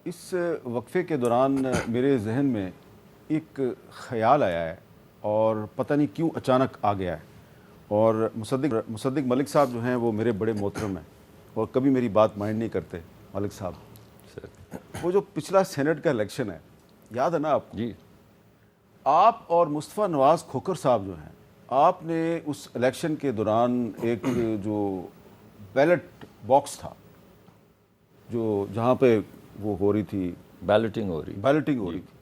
اس وقفے کے دوران میرے ذہن میں ایک خیال آیا ہے اور پتہ نہیں کیوں اچانک آ گیا ہے، اور مصدق ملک صاحب جو ہیں وہ میرے بڑے محترم ہیں اور کبھی میری بات مائنڈ نہیں کرتے۔ ملک صاحب، وہ جو پچھلا سینٹ کا الیکشن ہے، یاد ہے نا آپ کو؟ جی، آپ اور مصطفیٰ نواز کھوکھر صاحب جو ہیں، آپ نے اس الیکشن کے دوران ایک جو بیلٹ باکس تھا، جو جہاں پہ وہ ہو رہی تھی بیلٹنگ ہو رہی، بیلٹنگ ہو رہی تھی،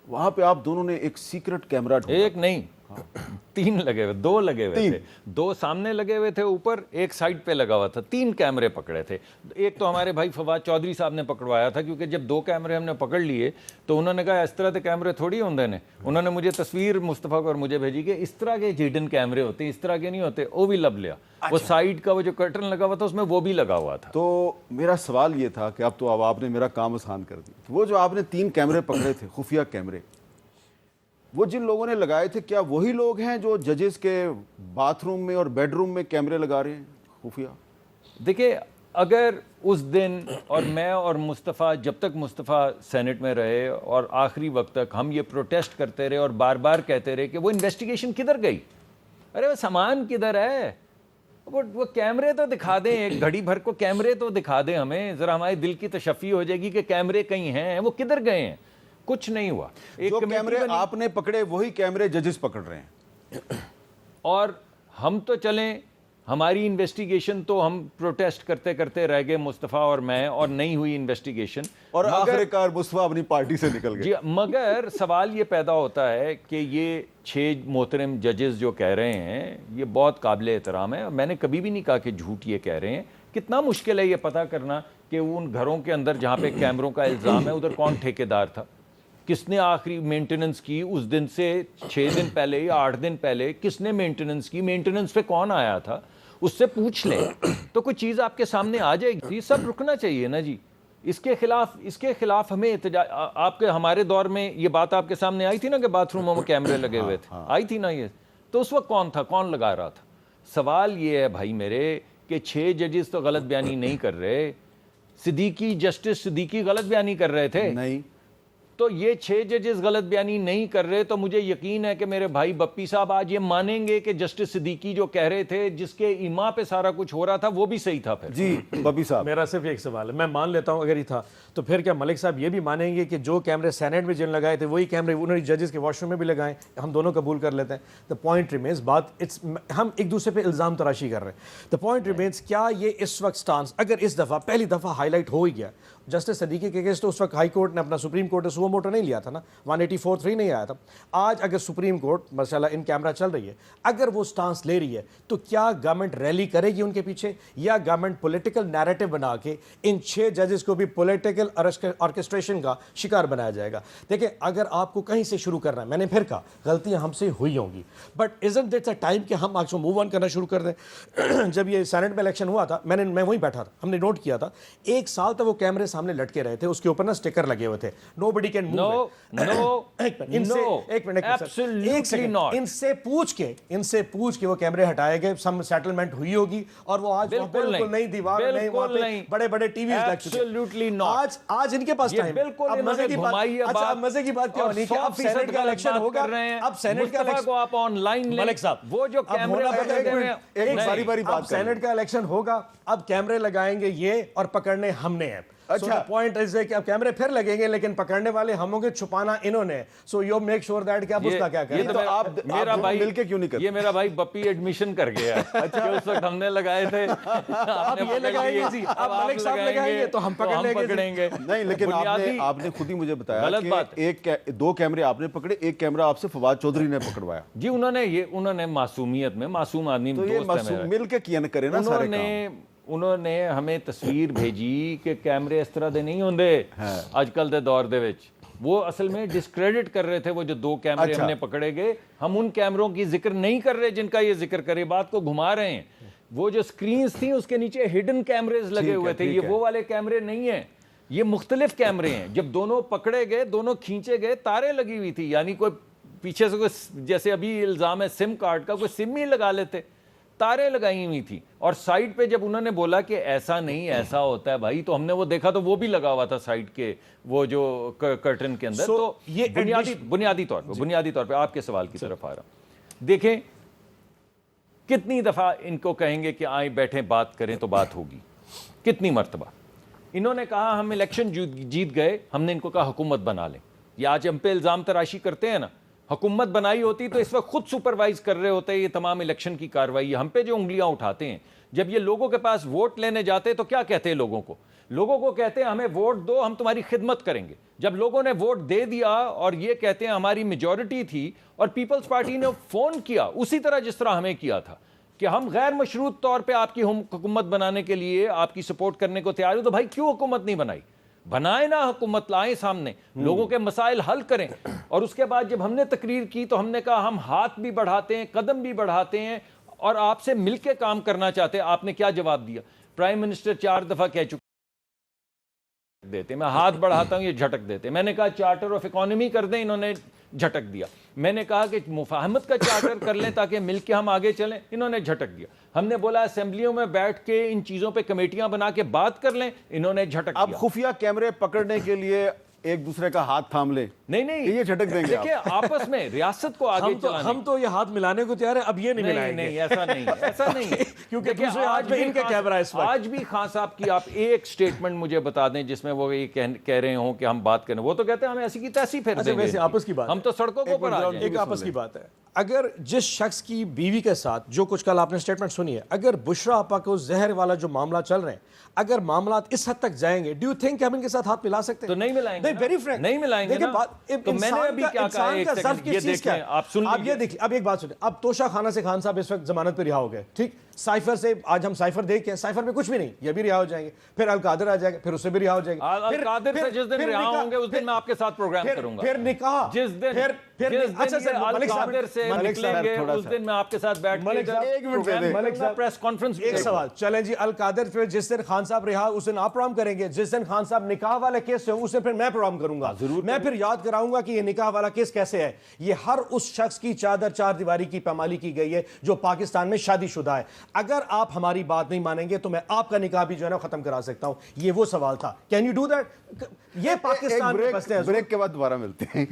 وہاں پہ آپ دونوں نے ایک سیکرٹ کیمرہ ڈھونڈا۔ ایک نہیں 3 لگے ہوئے، 2 لگے ہوئے تھے، 2 سامنے لگے ہوئے تھے، اوپر ایک سائڈ پہ لگا ہوا تھا، 3 کیمرے پکڑے تھے۔ ایک تو ہمارے بھائی فواد چودھری صاحب نے پکڑوایا تھا، کیونکہ جب 2 کیمرے ہم نے پکڑ لیے تو انہوں نے کہا اس طرح کے کیمرے تھوڑی ہوندے نے۔ انہوں نے مجھے تصویر مصطفیٰ کو اور مجھے بھیجی کہ اس طرح کے ہڈن کیمرے ہوتے ہیں، اس طرح کے نہیں ہوتے۔ وہ بھی لب لیا، وہ سائڈ کا وہ جو کرٹن لگا ہوا تھا اس میں وہ بھی لگا ہوا تھا۔ تو میرا سوال یہ تھا کہ اب آپ نے میرا کام آسان کر دیا۔ وہ جو آپ نے 3 کیمرے پکڑے تھے، خفیہ کیمرے، وہ جن لوگوں نے لگائے تھے، کیا وہی لوگ ہیں جو ججز کے باتھ روم میں اور بیڈ روم میں کیمرے لگا رہے ہیں خفیہ؟ دیکھیں، اگر اس دن اور میں اور مصطفیٰ، جب تک مصطفیٰ سینٹ میں رہے اور آخری وقت تک ہم یہ پروٹیسٹ کرتے رہے اور بار بار کہتے رہے کہ وہ انویسٹیگیشن کدھر گئی، ارے وہ سامان کدھر ہے، وہ کیمرے تو دکھا دیں، ایک گھڑی بھر کو کیمرے تو دکھا دیں ہمیں، ذرا ہمارے دل کی تشفی ہو جائے گی کہ کیمرے کہیں ہیں، وہ کدھر گئے ہیں۔ کچھ نہیں ہوا۔ جو کیمرے آپ نے پکڑے وہی کیمرے ججز پکڑ رہے ہیں، اور ہم تو چلیں، ہماری انویسٹیگیشن تو ہم پروٹیسٹ کرتے کرتے رہ گئے مصطفیٰ اور میں، اور نہیں ہوئی انویسٹیگیشن، اور آخر کار مصطفیٰ اپنی پارٹی سے نکل گئے۔ جی، مگر سوال یہ پیدا ہوتا ہے کہ یہ 6 محترم ججز جو کہہ رہے ہیں یہ بہت قابل احترام ہے، اور میں نے کبھی بھی نہیں کہا کہ جھوٹ یہ کہہ رہے ہیں۔ کتنا مشکل ہے یہ پتہ کرنا کہ ان گھروں کے اندر جہاں پہ کیمروں کا الزام ہے ادھر کون ٹھیکیدار تھا، کس نے آخری مینٹیننس کی اس دن سے 6 دن پہلے یا 8 دن پہلے، کس نے مینٹیننس کی، مینٹیننس پہ کون آیا تھا، اس سے پوچھ لیں تو کوئی چیز آپ کے سامنے آ جائے گی۔ یہ سب رکنا چاہیے نا جی، اس کے خلاف ہمیں احتجاج۔ آپ کے ہمارے دور میں یہ بات آپ کے سامنے آئی تھی نا کہ باتھ روموں میں کیمرے لگے ہوئے تھے، آئی تھی نا یہ، تو اس وقت کون تھا، کون لگا رہا تھا؟ سوال یہ ہے بھائی میرے کہ 6 ججز تو غلط بیانی نہیں کر رہے، جسٹس صدیقی غلط بیانی کر رہے تھے نہیں، تو یہ 6 ججز غلط بیانی نہیں کر رہے، تو مجھے یقین ہے کہ میرے بھائی بپی صاحب آج یہ مانیں گے کہ جسٹس صدیقی جو کہہ رہے تھے، جس کے ایما پہ سارا کچھ ہو رہا تھا، وہ بھی صحیح تھا۔ پھر جی بپی صاحب، میرا صرف ایک سوال ہے، میں مان لیتا ہوں اگر ہی تھا تو پھر کیا ملک صاحب یہ بھی مانیں گے کہ جو کیمرے سینٹ میں جن لگائے تھے وہی کیمرے انہوں نے ججز کے واش روم میں بھی لگائے؟ ہم دونوں قبول کر لیتے ہیں۔ دا پوائنٹ ریمینس، ہم ایک دوسرے پہ الزام تراشی کر رہے ہیں۔ دا پوائنٹ ریمینس، کیا یہ اس وقت سٹانس اگر اس دفعہ پہلی دفعہ ہائی لائٹ ہو ہی گیا، جسٹس صدیقی کے کیس تو اس وقت ہائی کورٹ نے اپنا سپریم کورٹ نے سو موٹو نہیں لیا تھا نا، 184(3) نہیں آیا تھا۔ آج اگر سپریم کورٹ مسئلہ ان کیمرہ چل رہی ہے، اگر وہ سٹانس لے رہی ہے تو کیا گورنمنٹ ریلی کرے گی ان کے پیچھے، یا گورنمنٹ پولیٹیکل نیریٹو بنا کے ان 6 ججز کو بھی پولیٹیکل آرکسٹریشن کا شکار بنایا جائے گا؟ دیکھیں، اگر آپ کو کہیں سے شروع کرنا ہے، میں نے پھر کہا غلطیاں ہم سے ہوئی ہوں گی، but isn't it's a time کہ ہم آج موو آن کرنا شروع کر دیں۔ جب یہ سینٹ میں الیکشن ہوا تھا، میں وہیں بیٹھا تھا، ہم نے نوٹ کیا تھا 1 سال تک وہ کیمرے سامنے لٹکے رہے تھے، اس کے اوپر نا سٹیکر لگے ہوئے تھے، نو بڈی کین موو۔ ان سے پوچھ کے وہ کیمرے ہٹائے گئے، سم سیٹلمنٹ ہوئی ہوگی، اور وہ آج بالکل نہیں، دیوار نہیں، وہاں پہ بڑے بڑے ٹی ویز لگ چکے۔ آج ان کے پاس ٹائم ہے۔ اب مزے کی بات کیا ہونی کہ اب سینٹ کا الیکشن ہوگا، اب سینٹ کا الیکشن، آپ آن لائن ملک صاحب وہ جو کیمرے اب سینٹ کا الیکشن ہوگا، اب کیمرے لگائیں گے یہ، اور پکڑنے ہم نے ہیں۔ اچھا، پوائنٹ از کہ اب کیمرے پھر لگیں گے لیکن پکڑنے والے ہم ہوں گے، چھپانا انہوں نے۔ So you make sure that کہ اب اس کا کیا کریں۔ تو آپ مل کے کیوں نہیں کرتے؟ یہ میرا بھائی بپی ایڈمیشن کر گیا ہے کہ اس وقت ہم نے لگائے تھے، اب یہ لگائیں گے جی، اب ملک صاحب لگائیں گے تو ہم پکڑیں گے۔ نہیں، لیکن آپ نے خود ہی مجھے بتایا کہ 2 کیمرے آپ نے پکڑے، 1 کیمرہ آپ سے فواد چودھری نے پکڑوایا۔ جی، انہوں نے معصومیت میں، معصوم آدمی دوست ہے، مل کے کیا نہ کرے نا سارے کام۔ انہوں نے ہمیں تصویر بھیجی کہ کیمرے اس طرح دے نہیں ہوندے آج کل دے دور دے وچ، وہ اصل میں ڈسکریڈٹ کر رہے تھے۔ وہ جو 2 کیمرے ہم نے پکڑے گئے، ہم ان کیمروں کی ذکر نہیں کر رہے جن کا یہ ذکر کرے، بات کو گھما رہے ہیں۔ وہ جو سکرینز تھیں اس کے نیچے ہڈن کیمریز لگے ہوئے تھے، یہ وہ والے کیمرے نہیں ہیں، یہ مختلف کیمرے ہیں۔ جب دونوں پکڑے گئے، دونوں کھینچے گئے، تاریں لگی ہوئی تھی، یعنی کوئی پیچھے سے کوئی، جیسے ابھی الزام ہے سم کارڈ کا، کوئی سم ہی لگا لیتے، تاریں لگائی ہوئی تھی اور سائڈ پہ جب انہوں نے بولا کہ ایسا نہیں ایسا ہوتا ہے بھائی تو ہم نے وہ دیکھا تو وہ بھی لگا ہوا تھا سائڈ کے وہ جو کرٹن کے اندر. تو یہ بنیادی طور پہ آپ کے سوال کی طرف آ رہا ہوں. دیکھیں کتنی دفعہ ان کو کہیں گے کہ آئیں بیٹھیں بات کریں تو بات ہوگی, کتنی مرتبہ انہوں نے کہا ہم الیکشن جیت گئے, ہم نے ان کو کہا حکومت بنا لیں. یہ آج ہم پہ الزام تراشی کرتے ہیں نا, حکومت بنائی ہوتی تو اس وقت خود سپروائز کر رہے ہوتے یہ تمام الیکشن کی کارروائی. ہم پہ جو انگلیاں اٹھاتے ہیں, جب یہ لوگوں کے پاس ووٹ لینے جاتے تو کیا کہتے ہیں لوگوں کو کہتے ہیں ہمیں ووٹ دو, ہم تمہاری خدمت کریں گے. جب لوگوں نے ووٹ دے دیا اور یہ کہتے ہیں ہماری میجورٹی تھی اور پیپلز پارٹی نے فون کیا اسی طرح جس طرح ہمیں کیا تھا کہ ہم غیر مشروط طور پہ آپ کی حکومت بنانے کے لیے آپ کی سپورٹ کرنے کو تیار ہو, تو بھائی کیوں حکومت نہیں بنائی؟ بنائے نا, حکومت لائیں سامنے, لوگوں کے مسائل حل کریں. اور اس کے بعد جب ہم نے تقریر کی تو ہم نے کہا ہم ہاتھ بھی بڑھاتے ہیں, قدم بھی بڑھاتے ہیں اور آپ سے مل کے کام کرنا چاہتے ہیں. آپ نے کیا جواب دیا؟ پرائم منسٹر 4 دفعہ کہہ چکے دیتے میں ہاتھ بڑھاتا ہوں, یہ جھٹک دیتے. میں نے کہا چارٹر آف اکانومی کر دیں, انہوں نے جھٹک دیا. میں نے کہا کہ مفاہمت کا چارٹر کر لیں تاکہ مل کے ہم آگے چلیں, انہوں نے جھٹک دیا. ہم نے بولا اسمبلیوں میں بیٹھ کے ان چیزوں پہ کمیٹیاں بنا کے بات کر لیں, انہوں نے جھٹک دیا. اب خفیہ کیمرے پکڑنے کے لیے ایک دوسرے کا ہاتھ تھام لیں, نہیں یہ جھٹک دیں گے. دیکھیں آپس میں ریاست کو آگے چلانے, ہم تو یہ ہاتھ ملانے کو تیار ہیں, اب یہ نہیں ملائیں گے. نہیں ایسا نہیں کیونکہ دوسرے ہاتھ میں ان کا کیمرہ اس وقت. آج بھی خان صاحب کی آپ ایک سٹیٹمنٹ مجھے بتا دیں جس میں وہ یہ کہہ رہے ہوں کہ ہم بات کریں. وہ تو کہتے ہیں ہمیں ایسی کی تیسی پھیر دیں گے, آپس کی بات, ہم تو سڑکوں کو پر آ جائیں. ایک آپس کی بات ہے. اگر جس شخص کی بیوی کے ساتھ جو کچھ کل آپ نے سٹیٹمنٹ سنی ہے, اگر بشرا آپا کو زہر والا جو معاملہ چل رہے ہیں, اگر معاملات اس حد تک جائیں گے, ڈو یو تھنک ہم ان کے ساتھ ہاتھ ملا سکتے ہیں؟ تو نہیں ملائیں گے, ویری فرینک نہیں ملائیں گے نا. تو میں نے ابھی کیا کہا, ایک سیکنڈ یہ دیکھیں, آپ سن لیجئے. یہ دیکھیں, اب ایک بات سنیں. اب توشہ خانہ سے خان صاحب اس وقت ضمانت پہ رہا ہو گئے, ٹھیک. سائفر سے آج ہم سائفر دیکھ کے, سائفر میں کچھ بھی نہیں, یہ بھی رہا ہو جائیں گے. پھر القادر آ جائے گا, پھر اس سے بھی رہا ہو جائے گا. القادر سے جس دن رہا ہوں گے اس دن میں آپ کے ساتھ پروگرام کروں گا. پھر نکاح, جس دن القادر سے نکلیں گے اس دن میں آپ کے ساتھ بیٹھ کے پریس کانفرنس. ایک سوال چلیں جی, القادر پھر جس دن خان صاحب رہا اس دن آپ پروگرام کریں گے, جس دن خان صاحب نکاح والے کیس سے اس دن پھر میں پروگرام کروں گا. میں پھر یاد کراؤں گا کہ یہ نکاح والا کیس کیسے ہے. یہ ہر اس شخص کی چادر چار دیواری کی پامالی کی گئی ہے جو پاکستان میں شادی شدہ ہے. اگر آپ ہماری بات نہیں مانیں گے تو میں آپ کا نکاح بھی جو ہے نا ختم کرا سکتا ہوں. یہ وہ سوال تھا. Can you do that? یہ پاکستان میں بستے ہیں. بریک کے بعد دوبارہ ملتے ہیں.